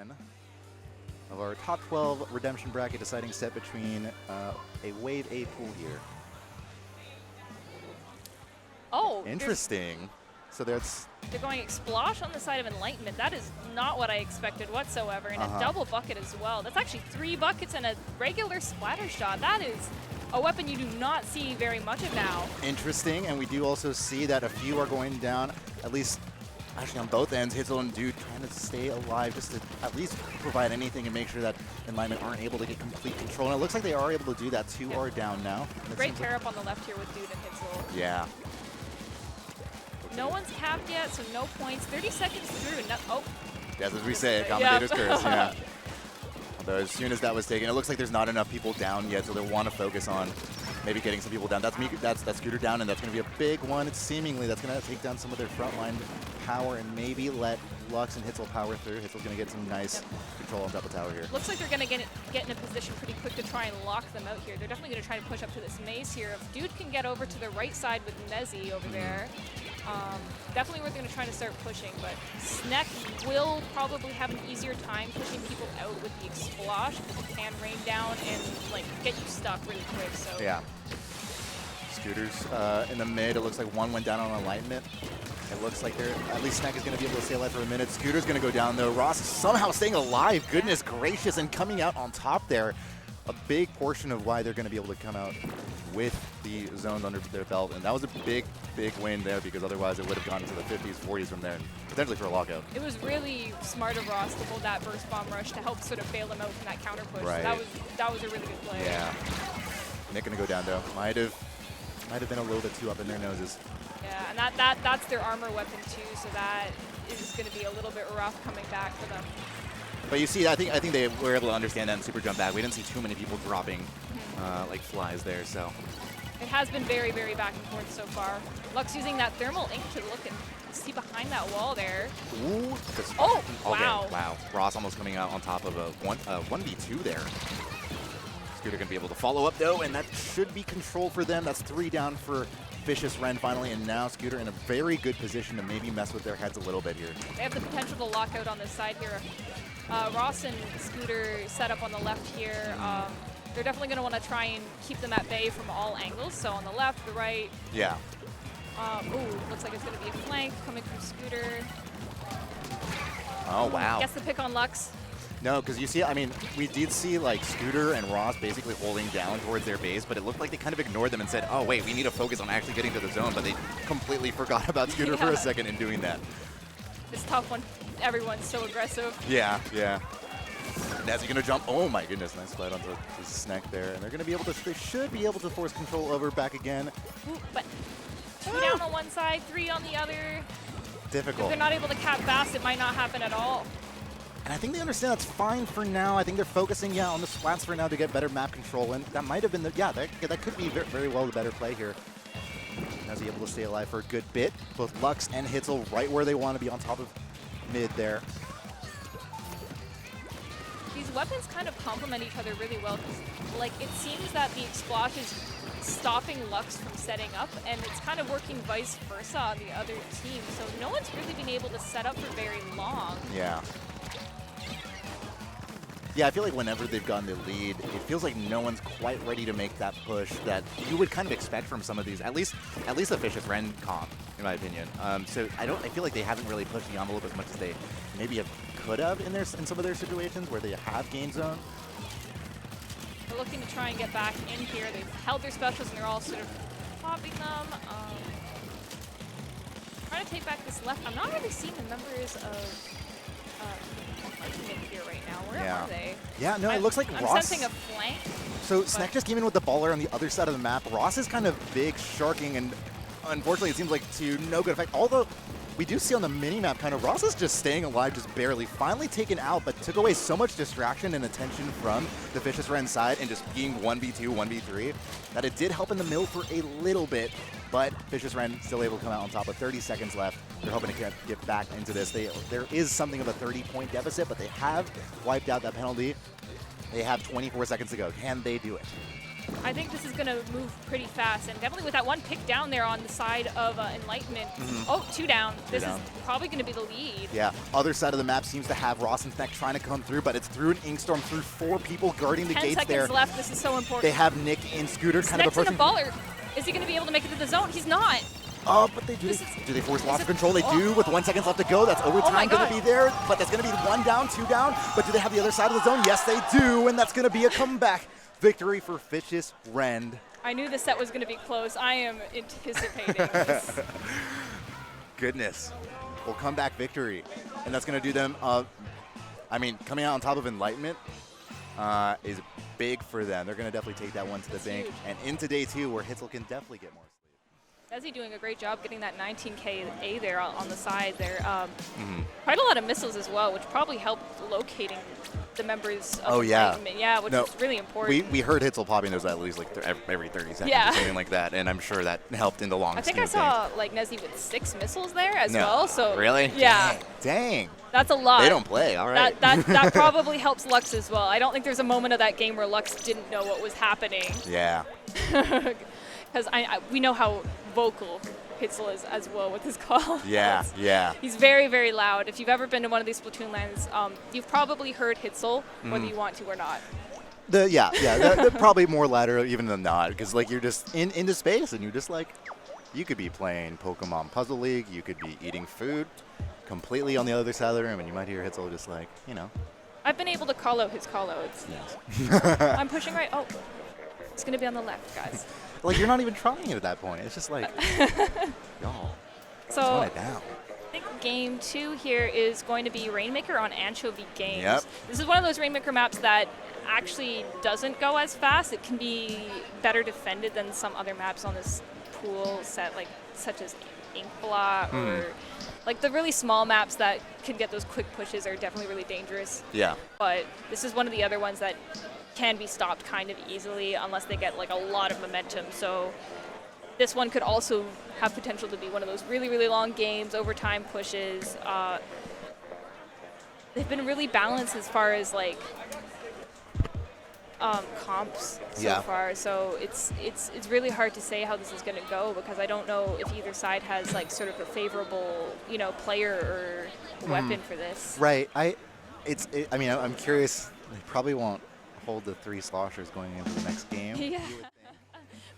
one of our top 12 redemption bracket deciding set between a Wave A pool here. Oh, interesting. So they're going Splosh on the side of Enlightenment. That is not what I expected whatsoever. And a double bucket as well. That's actually 3 buckets and a regular splatter shot. That is a weapon you do not see very much of now. Interesting, and we do also see that a few are going down, at least actually on both ends. Hitzel and Dude trying to stay alive just to at least provide anything and make sure that Enlightenment aren't able to get complete control. And it looks like they are able to do that. 2 are down now. Great tear up on the left here with Dude and Hitzel. Yeah. No one's capped yet, so no points. 30 seconds through. No, oh. Yes, as we say, commentator's curse, yeah. Although as soon as that was taken, it looks like there's not enough people down yet, so they'll want to focus on maybe getting some people down. That's Scooter down, and that's going to be a big one. It's seemingly that's going to take down some of their frontline power and maybe let Lux and Hitzel power through. Hitzel's going to get some nice control on top of tower here. Looks like they're going to get in a position pretty quick to try and lock them out here. They're definitely going to try to push up to this maze here. If Dude can get over to the right side with Nezzy over there, definitely we're going to try to start pushing, but Sneck will probably have an easier time pushing people out with the Explosh because it can rain down and like get you stuck really quick. So yeah. Scooters in the mid. It looks like one went down on Enlightenment. It looks like at least Sneck is going to be able to stay alive for a minute. Scooter's going to go down though. Ross somehow staying alive. Goodness gracious, and coming out on top there. A big portion of why they're going to be able to come out with the zones under their belt. And that was a big, big win there because otherwise it would have gone into the 50s, 40s from there, and potentially for a lockout. It was really smart of Ross to hold that burst bomb rush to help sort of bail them out from that counter push. Right. So that was a really good play. Yeah. Nick going to go down though. Might have been a little bit too up in their noses. Yeah, and that's their armor weapon too, so that is going to be a little bit rough coming back for them. But you see, I think they were able to understand that and super jump back. We didn't see too many people dropping like flies there, so. It has been very, very back and forth so far. Lux using that thermal ink to look and see behind that wall there. Ooh. Oh, okay, wow. Wow. Ross almost coming out on top of a 1v2 there. Scooter going to be able to follow up though, and that should be control for them. That's 3 down for Fishious, Rend finally, and now Scooter in a very good position to maybe mess with their heads a little bit here. They have the potential to lock out on this side here. Ross and Scooter set up on the left here. They're definitely going to want to try and keep them at bay from all angles. So on the left, the right. Yeah. Ooh, looks like it's going to be a flank coming from Scooter. Oh, wow. Gets the pick on Lux. No, because you see, I mean, we did see like Scooter and Ross basically holding down towards their base, but it looked like they kind of ignored them and said, oh wait, we need to focus on actually getting to the zone, but they completely forgot about Scooter for a second in doing that. This tough one, everyone's so aggressive. Yeah, yeah. Nezzy gonna jump, oh my goodness, nice slide onto the Sneck there, and they're gonna be able to, they should be able to force control over back again. Ooh, but 2 down on one side, 3 on the other. Difficult. If they're not able to cap fast, it might not happen at all. And I think they understand that's fine for now. I think they're focusing, on the splats for now to get better map control. And that might have been that could be very well the better play here. Nezzy able to stay alive for a good bit. Both Lux and Hitzel right where they want to be on top of mid there. These weapons kind of complement each other really well because, like, it seems that the Explosh is stopping Lux from setting up, and it's kind of working vice versa on the other team. So no one's really been able to set up for very long. Yeah. Yeah, I feel like whenever they've gotten the lead, it feels like no one's quite ready to make that push that you would kind of expect from some of these, at least the Fishious Rend comp, in my opinion. So I feel like they haven't really pushed the envelope as much as they maybe could have in some of their situations where they have gain zone. They're looking to try and get back in here. They've held their specials and they're all sort of popping them. Trying to take back this left. I'm not really seeing the members of Enlightenment here right now. Where are they? Yeah, no, it looks like I'm Ross. sensing a flank. So Sneck just came in with the baller on the other side of the map. Ross is kind of big, sharking, and unfortunately it seems like to no good effect. Although we do see on the mini-map kind of Ross is just staying alive, just barely. Finally taken out, but took away so much distraction and attention from the Fishious Rend side and just being 1v2, 1v3 that it did help in the middle for a little bit. But Fishious Rend still able to come out on top with 30 seconds left. They're hoping to get back into this. There is something of a 30-point deficit, but they have wiped out that penalty. They have 24 seconds to go. Can they do it? I think this is going to move pretty fast, and definitely with that one pick down there on the side of Enlightenment. Oh, 2 down. This is probably going to be the lead. Yeah, other side of the map seems to have Ross and Snack trying to come through, but it's through an Inkstorm, through 4 people guarding the 10 gates there. seconds left. This is so important. They have Nick and Scooter kind of approaching. The baller. Is he going to be able to make it to the zone? He's not. Oh, but they do. Do they force loss of control? They do with 1 second left to go. That's overtime going to be there, but that's going to be 1 down, 2 down. But do they have the other side of the zone? Yes, they do, and that's going to be a comeback victory for Fishious Rend. I knew the set was going to be close. I am anticipating this. Goodness. Well, comeback victory. And that's going to do them, I mean, coming out on top of Enlightenment is big for them. They're going to definitely take that one to the bank. Huge. And into day 2, where Hitzel can definitely get more sleep. Desi doing a great job getting that 19K A there on the side there. Quite a lot of missiles as well, which probably helped locating the members of Enlightenment. Yeah, which is really important. We heard Hitzel popping those at least like every 30 seconds or something like that, and I'm sure that helped in the long I think I saw like Nezi with 6 missiles there as well. So really? Yeah. Dang. That's a lot. They don't play, all right. That probably helps Lux as well. I don't think there's a moment of that game where Lux didn't know what was happening. Yeah. Because we know how vocal Hitzel is as well with his call. Yeah, yeah. He's very, very loud. If you've ever been to one of these Splatoon lands, you've probably heard Hitzel, whether you want to or not. They're probably more louder even than not, because like you're just into space and you're just like, you could be playing Pokemon Puzzle League, you could be eating food completely on the other side of the room, and you might hear Hitzel just like, you know. I've been able to call out his call outs. Yes. I'm pushing right. Oh, it's going to be on the left, guys. Like, you're not even trying at that point. It's just like, y'all, so it down. I think game 2 here is going to be Rainmaker on Anchovy Games. Yep. This is one of those Rainmaker maps that actually doesn't go as fast. It can be better defended than some other maps on this pool set, like such as Inkblot or like the really small maps that can get those quick pushes are definitely really dangerous. Yeah. But this is one of the other ones that can be stopped kind of easily unless they get like a lot of momentum. So this one could also have potential to be one of those really, really long games, overtime pushes. They've been really balanced as far as like comps so far. So it's really hard to say how this is going to go because I don't know if either side has like sort of a favorable, you know, player or weapon for this. Right. I mean, I'm curious. They probably won't hold the 3 sloshers going into the next game. Yeah.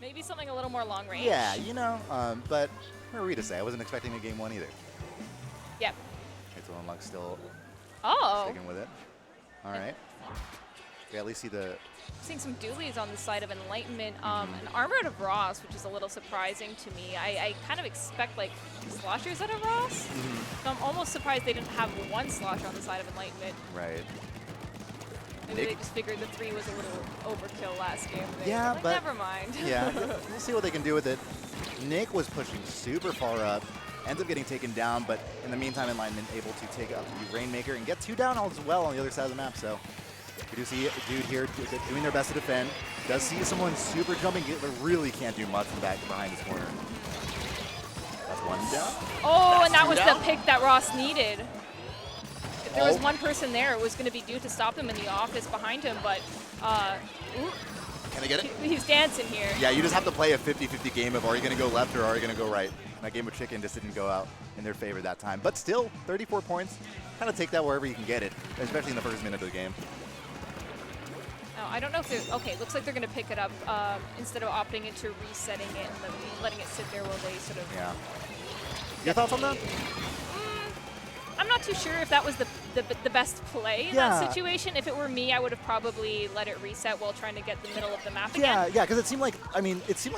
Maybe something a little more long range. Yeah, you know, but who are we to say? I wasn't expecting a game 1 either. Yep. Hitzel and Lux still sticking with it. All right. We at least see the... Seeing some dualies on the side of Enlightenment. An armor out of Ross, which is a little surprising to me. I kind of expect like sloshers out of Ross. So I'm almost surprised they didn't have 1 slosher on the side of Enlightenment. Right. Maybe they just figured the 3 was a little overkill last game. Yeah, like, but never mind. Yeah, we'll see what they can do with it. Nick was pushing super far up, ends up getting taken down, but in the meantime, Enlightenment able to take out the Rainmaker and get 2 down as well on the other side of the map. So we do see a dude here doing their best to defend. Does see someone super jumping, but really can't do much from back behind this corner. That's 1 down. Oh, That's and that 2 was down. the pick that Ross needed. If there was 1 person there, it was going to be Dude to stop him in the office behind him, but Can I get it? He's dancing here. Yeah, you just have to play a 50-50 game of are you going to go left or are you going to go right. That game of chicken just didn't go out in their favor that time. But still, 34 points. Kind of take that wherever you can get it, especially in the first minute of the game. No, I don't know if they're... Okay, looks like they're going to pick it up instead of opting into resetting it and then letting it sit there while they sort of... Yeah. Your thoughts on that? I'm not too sure if that was the best play in that situation. If it were me, I would have probably let it reset while trying to get the middle of the map again. Yeah, because it seemed like,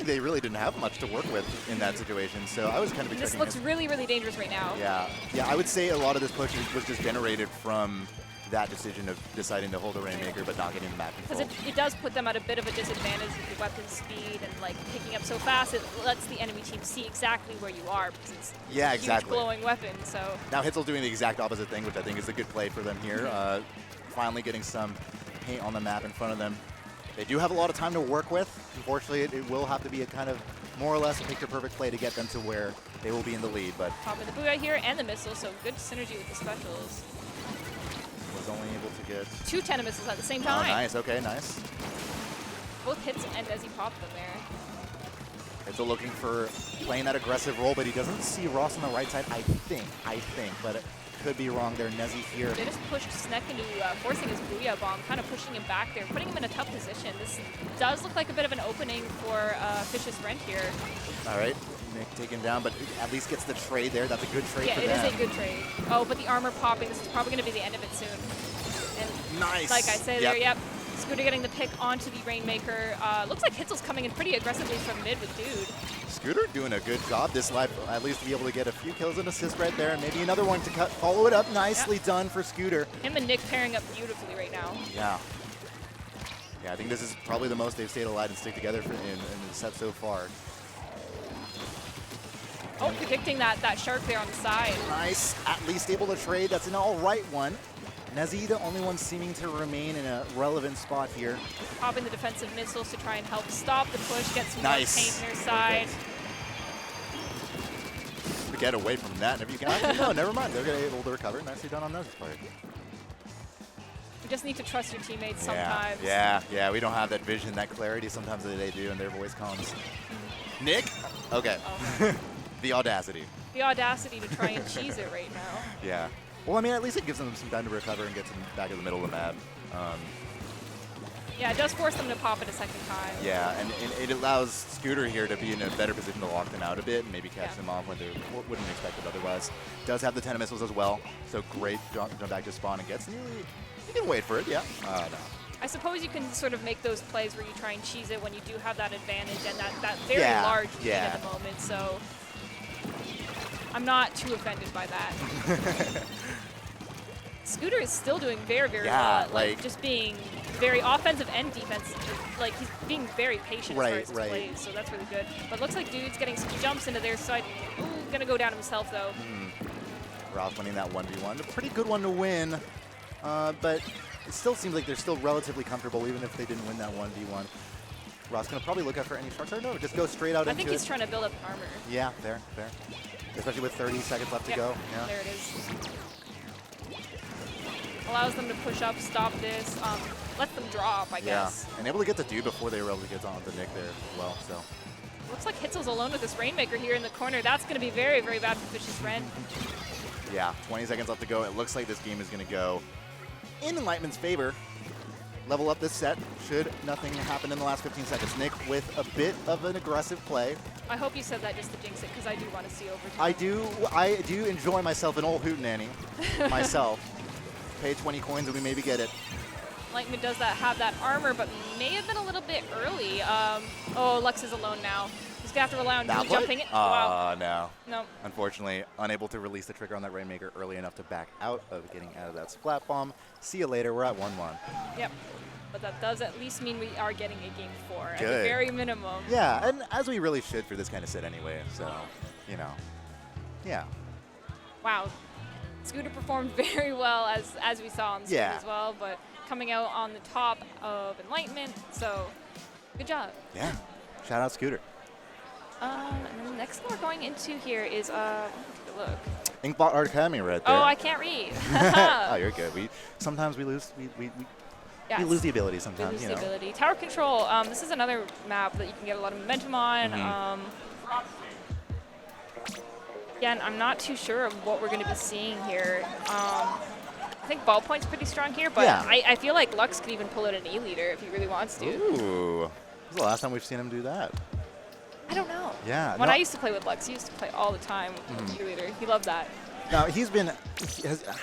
they really didn't have much to work with in that situation. So I was kind of expecting This looks really, really dangerous right now. Yeah, I would say a lot of this push was just generated from that decision of deciding to hold the Rainmaker but not getting the map control. Because it does put them at a bit of a disadvantage with the weapon speed and like picking up so fast. It lets the enemy team see exactly where you are because it's a huge glowing weapon. So now Hitzel's doing the exact opposite thing, which I think is a good play for them here. Finally getting some paint on the map in front of them. They do have a lot of time to work with. Unfortunately, it will have to be a kind of more or less a picture-perfect play to get them to where they will be in the lead. But popping the booyah here and the missile, so good synergy with the specials. Was only able to get 2 10 missiles at the same time. Oh, nice. Okay, nice. both hits and as he popped them there. Hitzel looking for playing that aggressive role, but he doesn't see Ross on the right side, I think, but it could be wrong there. Nezzy here. They just pushed Sneck into forcing his Booyah Bomb, kind of pushing him back there, putting him in a tough position. This does look like a bit of an opening for Fishious Rend here. All right, Nick taken down, but at least gets the trade there. That's a good trade for them. Yeah, it is a good trade. Oh, but the armor popping, this is probably going to be the end of it soon. And nice. like I said there, yep. Scooter getting the pick onto the Rainmaker. Looks like Hitzel's coming in pretty aggressively from mid with Dude. Scooter doing a good job this life, at least to be able to get a few kills and assists right there, and maybe another one to follow it up. Nicely done for Scooter. Him and Nick pairing up beautifully right now. Yeah. Yeah, I think this is probably the most they've stayed alive and stick together in the set so far. Oh, predicting that shark there on the side. Nice. At least able to trade. That's an all right one. Nezzy, the only one seeming to remain in a relevant spot here. Popping the defensive missiles to try and help stop the push, get some more paint in their side. To get away from that, and if you can actually, no, never mind. They're able to recover. Nicely done on those players. You just need to trust your teammates sometimes. Yeah, we don't have that vision, that clarity sometimes that they do, and their voice comes. Nick? Okay. Oh. The audacity. The audacity to try and cheese it right now. Yeah. Well, I mean, at least it gives them some time to recover and get them back in the middle of the map. Yeah, it does force them to pop it a second time. Yeah, and it allows Scooter here to be in a better position to lock them out a bit and maybe catch them off when they wouldn't expect it otherwise. Does have the 10 missiles as well, so great jump back to spawn and gets nearly. You can wait for it, yeah. No. I suppose you can sort of make those plays where you try and cheese it when you do have that advantage and that very large lead at the moment, so I'm not too offended by that. Scooter is still doing very, very well. Like just being very offensive and defensive. Like he's being very patient as far as his plays, so that's really good. But looks like Dude's getting some jumps into their side. Ooh, gonna go down himself though. Ross winning that 1v1. A pretty good one to win, but it still seems like they're still relatively comfortable even if they didn't win that 1v1. Ross gonna probably look out for any sharks or no, just go straight out into it. I think he's trying to build up armor. Yeah, fair. Especially with 30 seconds left to go. Yeah. There it is. Allows them to push up, stop this, let them drop, I guess. And able to get the Dude before they were able to get on the Nick there as well. So looks like Hitzel's alone with this Rainmaker here in the corner. That's going to be very, very bad for Fishious Rend. Yeah, 20 seconds left to go. It looks like this game is going to go in Enlightenment's favor. Level up this set should nothing happen in the last 15 seconds. Nick with a bit of an aggressive play. I hope you said that just to jinx it, because I do want to see overtime. I do enjoy myself an old hootenanny myself. Pay 20 coins and we maybe get it. Enlightenment does have that armor, but may have been a little bit early. Oh, Lux is alone now. He's going to have to rely on Dude jumping it. Wow. No. No. Unfortunately, unable to release the trigger on that Rainmaker early enough to back out of getting out of that splat bomb. See you later. We're at 1-1. Yep. But that does at least mean we are getting a game 4 at the Good. very minimum. Yeah, and as we really should for this kind of set anyway. So, you know, yeah. Wow. Scooter performed very well as we saw on the screen as well, but coming out on the top of Enlightenment, so good job. Yeah, shout out Scooter. And then the next one we're going into here is, let me take a look. Inkbot Art Academy right there. Oh, I can't read. Oh, you're good. Sometimes we lose we lose the ability sometimes. We lose the ability. Tower Control, this is another map that you can get a lot of momentum on. Again, I'm not too sure of what we're going to be seeing here. I think Ballpoint's pretty strong here, but I feel like Lux could even pull out an E-leader if he really wants to. Ooh. This is the last time we've seen him do that. I don't know. Yeah. When I used to play with Lux, he used to play all the time with E-leader. He loved that. Now,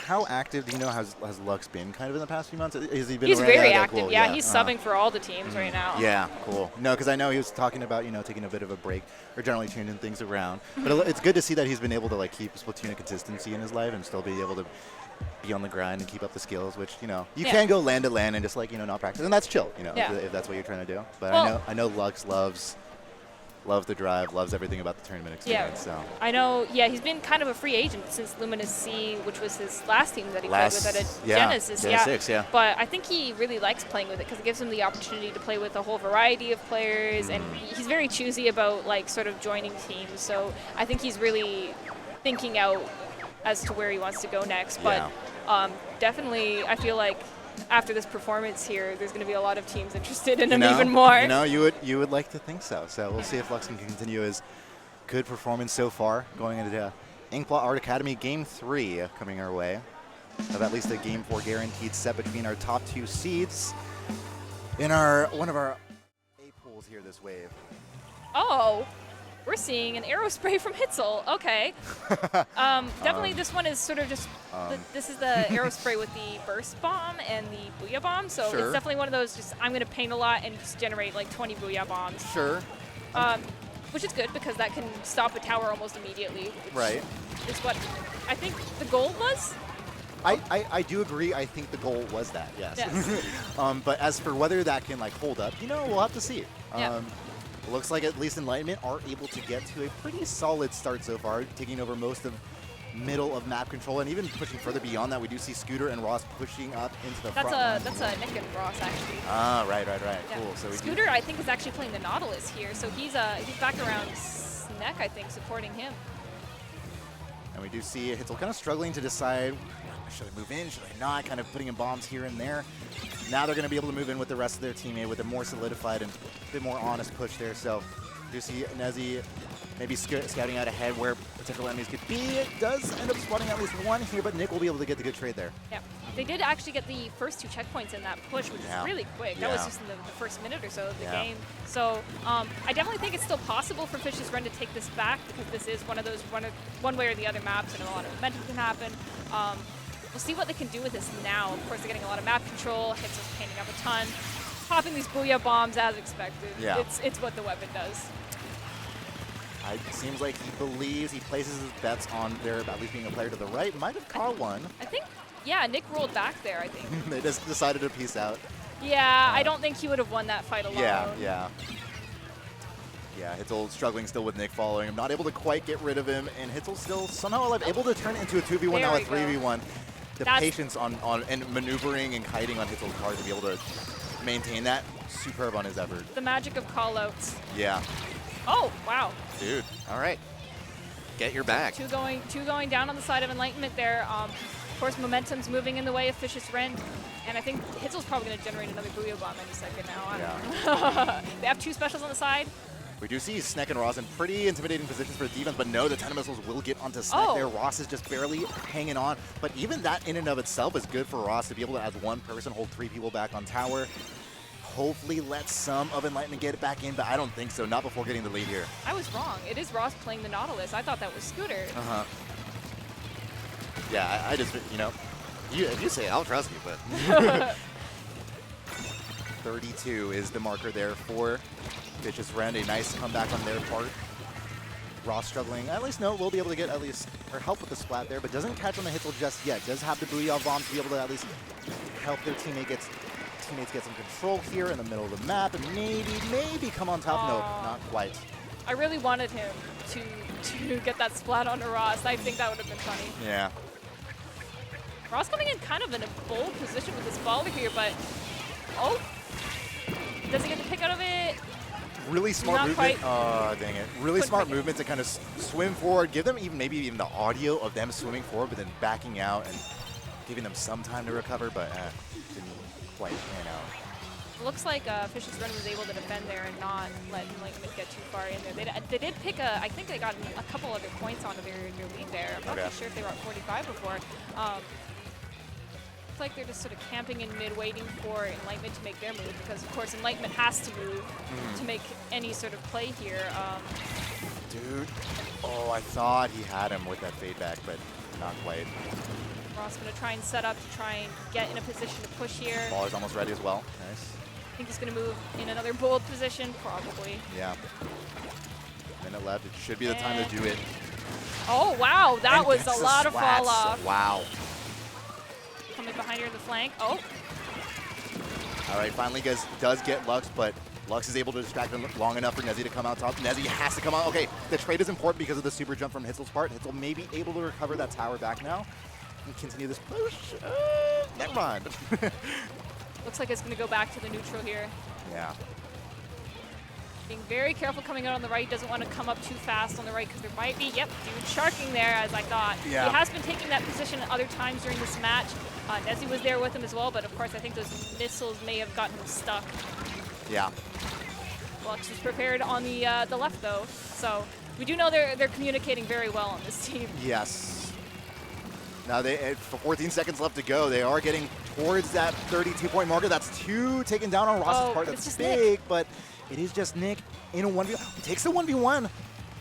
how active do you know has Lux been kind of in the past few months? Has he been He's around? very active, cool. Yeah. He's subbing for all the teams right now. Yeah, cool. No, because I know he was talking about, taking a bit of a break or generally changing things around. But it's good to see that he's been able to, keep Splatoon consistency in his life and still be able to be on the grind and keep up the skills, which, you can go land to land and just, not practice. And that's chill, if that's what you're trying to do. But I know Lux loves the drive, loves everything about the tournament experience. Yeah, so. I know. Yeah, he's been kind of a free agent since Luminous C, which was his last team that he played with at Genesis. Genesis, yeah. But I think he really likes playing with it because it gives him the opportunity to play with a whole variety of players, and he's very choosy about sort of joining teams. So I think he's really thinking out as to where he wants to go next. But definitely, I feel like after this performance here, there's going to be a lot of teams interested in him even more. You would like to think so. So we'll see if Lux can continue his good performance so far going into Inkblot Art Academy Game 3 coming our way. Of at least a Game 4 guaranteed set between our top 2 seeds in one of our A pools here this wave. Oh, we're seeing an arrow spray from Hitzel. Okay. Definitely this one is sort of just, this is the arrow spray with the burst bomb and the booyah bomb. So Sure. it's definitely one of those just, I'm going to paint a lot and just generate like 20 booyah bombs. Sure. Which is good because that can stop a tower almost immediately. Which Right. is what I think the goal was. I do agree. I think the goal was that, yes. But as for whether that can like hold up, we'll have to see. Yeah. Looks like at least Enlightenment are able to get to a pretty solid start so far, taking over most of middle of map control, and even pushing further beyond that. We do see Scooter and Ross pushing up into the front. That's a Nick and Ross actually. Ah, right. Yeah. Cool. So Scooter, I think, is actually playing the Nautilus here, so he's back around Sneck, I think, supporting him. And we do see Hitzel kind of struggling to decide, should I move in, should I not, kind of putting in bombs here and there. Now they're going to be able to move in with the rest of their teammate with a more solidified and a bit more honest push there. So you see Nezzy maybe scouting out ahead where potential enemies could be. It does end up spotting at least one here, but Nick will be able to get the good trade there. Yeah, they did actually get the first 2 checkpoints in that push, which is really quick. That was just in the first minute or so of the game. So I definitely think it's still possible for Fishious Rend to take this back because this is one of those one way or the other maps and a lot of momentum can happen. We'll see what they can do with this now. Of course, they're getting a lot of map control. Hitzel's painting up a ton. Popping these booyah bombs as expected. Yeah. It's what the weapon does. It seems like he believes, he places his bets on there at least being a player to the right. Might have caught one. I think, yeah, Nick rolled back there, I think. They just decided to peace out. Yeah, I don't think he would have won that fight alone. Yeah, Hitzel struggling still with Nick following him. Not able to quite get rid of him, and Hitzel still somehow alive, able to turn it into a 2v1, now a 3v1. The patience on and maneuvering and kiting on Hitzel's part to be able to maintain that, superb on his effort. The magic of callouts. Yeah. Oh, wow. Dude, all right. Get your back. Two going down on the side of Enlightenment there. Of course, momentum's moving in the way of Fishious Rend. And I think Hitzel's probably going to generate another booyah bomb any second now. I don't know. They have 2 specials on the side. We do see Sneck and Ross in pretty intimidating positions for defense, but no, the 10 missiles will get onto Sneck there. Ross is just barely hanging on. But even that in and of itself is good for Ross to be able to, as one person, hold 3 people back on tower. Hopefully let some of Enlightenment get it back in, but I don't think so. Not before getting the lead here. I was wrong. It is Ross playing the Nautilus. I thought that was Scooter. Yeah, I just, If you say it, I'll trust you, but... 32 is the marker there for Fishious Rend. A nice comeback on their part. Ross struggling. At least we'll be able to get at least or help with the splat there, but doesn't catch on the Hitzel just yet. Does have the booyah bomb to be able to at least help their teammates get some control here in the middle of the map and maybe come on top. No, not quite. I really wanted him to get that splat onto Ross. I think that would have been funny. Yeah. Ross coming in kind of in a bold position with this baller here, but does he get the pick out of it? Really smart movement. Quite. Oh, dang it. Really smart movement to kind of swim forward, give them maybe even the audio of them swimming forward, but then backing out and giving them some time to recover, but didn't quite pan out. Looks like Fishious Rend was able to defend there and not let Enlightenment get too far in there. They did pick I think they got a couple other points onto their lead there. I'm not really sure if they were at 45 before. Looks like they're just sort of camping in mid, waiting for Enlightenment to make their move, because of course Enlightenment has to move to make any sort of play here. Dude, I thought he had him with that fade back, but not quite. Ross going to try and set up to try and get in a position to push here. Baller's almost ready as well. Nice. I think he's going to move in another bold position, probably. Yeah. Minute left. It should be the time to do it. Oh, wow. That was a lot of fall off. Wow. Coming behind her in the flank. Oh. All right, finally does get Lux, but Lux is able to distract him long enough for Nezzy to come out top. Nezzy has to come out. Okay, the trade is important because of the super jump from Hitzel's part. Hitzel may be able to recover that tower back now and continue this push. Never mind. Looks like it's going to go back to the neutral here. Yeah. Being very careful coming out on the right. Doesn't want to come up too fast on the right because there might be, dude sharking there as I thought. Yeah. He has been taking that position at other times during this match. Nezzy was there with him as well, but of course I think those missiles may have gotten him stuck. Yeah. Lux was prepared on the left though, so we do know they're communicating very well on this team. Yes. Now they 14 seconds left to go. They are getting towards that 32-point marker. That's 2 taken down on Ross's part. That's big, but it is just Nick in a 1v1. He takes the 1v1.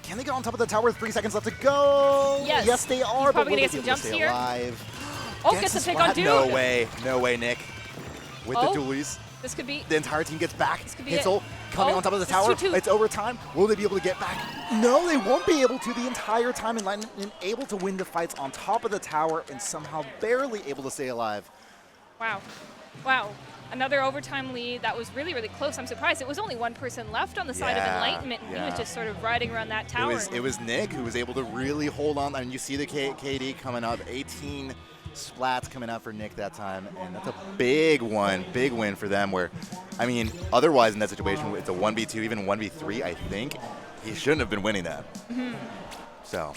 Can they get on top of the tower with 3 seconds left to go? Yes. Yes, they are. He's probably but gonna get some jumps here. Alive? Oh, gets a pick on Dude. No way. No way, Nick. With the dualies. This could be. The entire team gets back. This could be Hitzel coming on top of the tower. 2-2. It's overtime. Will they be able to get back? No, they won't be able to the entire time. Enlightenment able to win the fights on top of the tower and somehow barely able to stay alive. Wow. Wow. Another overtime lead. That was really, really close. I'm surprised. It was only one person left on the side of Enlightenment, and he was just sort of riding around that tower. It was Nick who was able to really hold on. I mean, you see the KD coming up, 18 splats coming out for Nick that time, and that's a big one, big win for them where, I mean, otherwise in that situation, it's a 1v2, even 1v3, I think. He shouldn't have been winning that. So.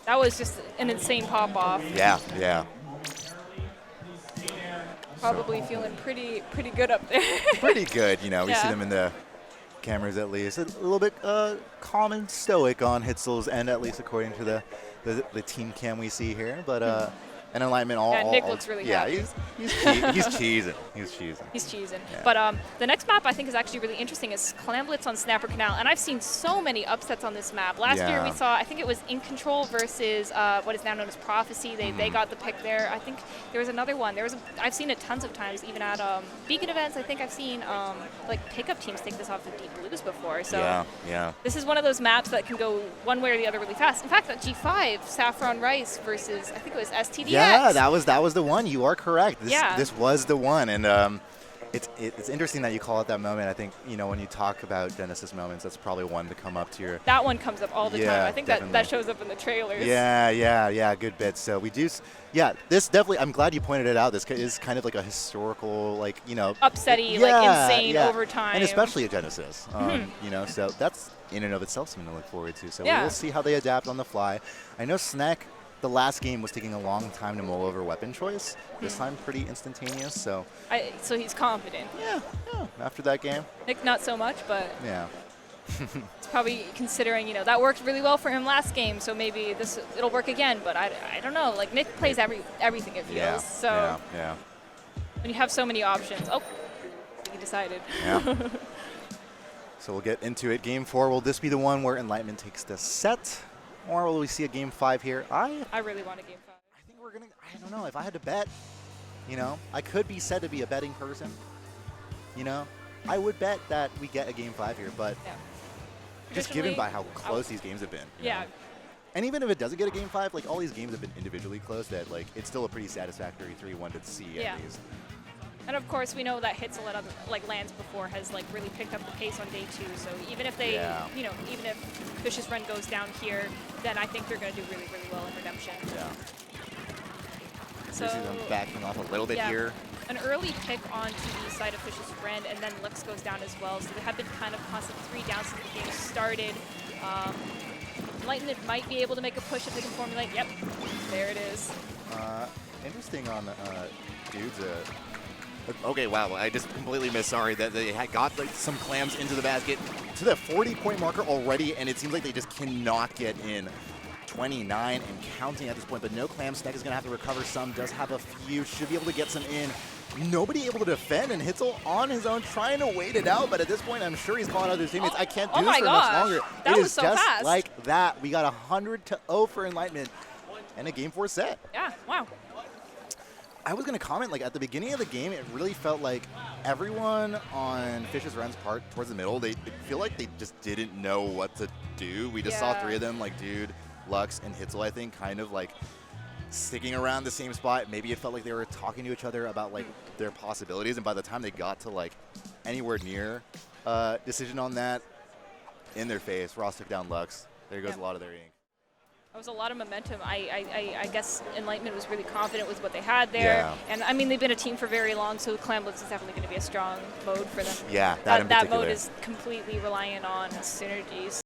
That was just an insane pop-off. Yeah, yeah. Probably feeling pretty good up there. Pretty good, you know. We see them in the cameras at least. A little bit calm and stoic on Hitzel's end, at least according to the team cam we see here. But and Enlightenment Nick looks really happy. He's cheesing. He's cheesing. He's cheesing. Yeah. But the next map I think is actually really interesting is Clamblitz on Snapper Canal, and I've seen so many upsets on this map. Last year we saw, I think it was In Control versus what is now known as Prophecy. They got the pick there. I think there was another one. I've seen it tons of times, even at Beacon events. I think I've seen like pickup teams take this off of Deep Blues before. So this is one of those maps that can go one way or the other really fast. In fact, that G5 Saffron Rice versus I think it was STDX. Yeah, that was the one. You are correct. This was the one, and it's interesting that you call it that moment. I think when you talk about Genesis moments, that's probably one to come up to your. That one comes up all the time. I think definitely. that shows up in the trailers. Yeah, good bit. So we do. Yeah, this definitely. I'm glad you pointed it out. This is kind of like a historical, upsetty, insane overtime, and especially at Genesis. So that's in and of itself something to look forward to. So we'll see how they adapt on the fly. I know Snack. The last game was taking a long time to mull over weapon choice. This time, pretty instantaneous. So he's confident. Yeah. After that game, Nick not so much, but yeah. It's probably considering that worked really well for him last game, so maybe it'll work again. But I don't know. Like Nick plays everything it feels. So yeah. When you have so many options, he decided. Yeah. So we'll get into it. Game 4. Will this be the one where Enlightenment takes the set? Or will we see a Game 5 here? I really want a Game 5. I think we're going to, I don't know, if I had to bet, I could be said to be a betting person. I would bet that we get a Game 5 here, but just given by how close these games have been. Yeah. And even if it doesn't get a Game 5, all these games have been individually close, that it's still a pretty satisfactory 3-1 to see at least. And of course, we know that Hitzel at other lands before has really picked up the pace on day 2. So even if they, even if Fishious Rend goes down here, then I think they're going to do really, really well in Redemption. Yeah. So see them backing off a little bit here. An early pick onto the side of Fishious Rend, and then Lux goes down as well. So they have been kind of constant 3 down since the game started. Enlightenment might be able to make a push if they can formulate. Yep, there it is. Interesting on Dude's. Okay, wow, I just completely missed. Sorry that they had got some clams into the basket to the 40-point marker already, and it seems like they just cannot get in. 29 and counting at this point, but no clam. Snack is going to have to recover some. Does have a few. Should be able to get some in. Nobody able to defend, and Hitzel on his own trying to wait it out, but at this point, I'm sure he's calling out his teammates. I can't do this for much longer. That was was so just fast. like that. We got 100-0 for Enlightenment and a Game 4 set. Yeah, wow. I was going to comment, at the beginning of the game, it really felt like everyone on Fishious Rend's part towards the middle, they feel like they just didn't know what to do. We just saw 3 of them, Dude, Lux, and Hitzel, I think, kind of sticking around the same spot. Maybe it felt like they were talking to each other about their possibilities, and by the time they got to anywhere near decision on that, in their face, Ross took down Lux. There goes a lot of their ink. That was a lot of momentum. I guess Enlightenment was really confident with what they had there. And I mean, they've been a team for very long, so Clamblitz is definitely going to be a strong mode for them. Yeah, that mode is completely reliant on synergies.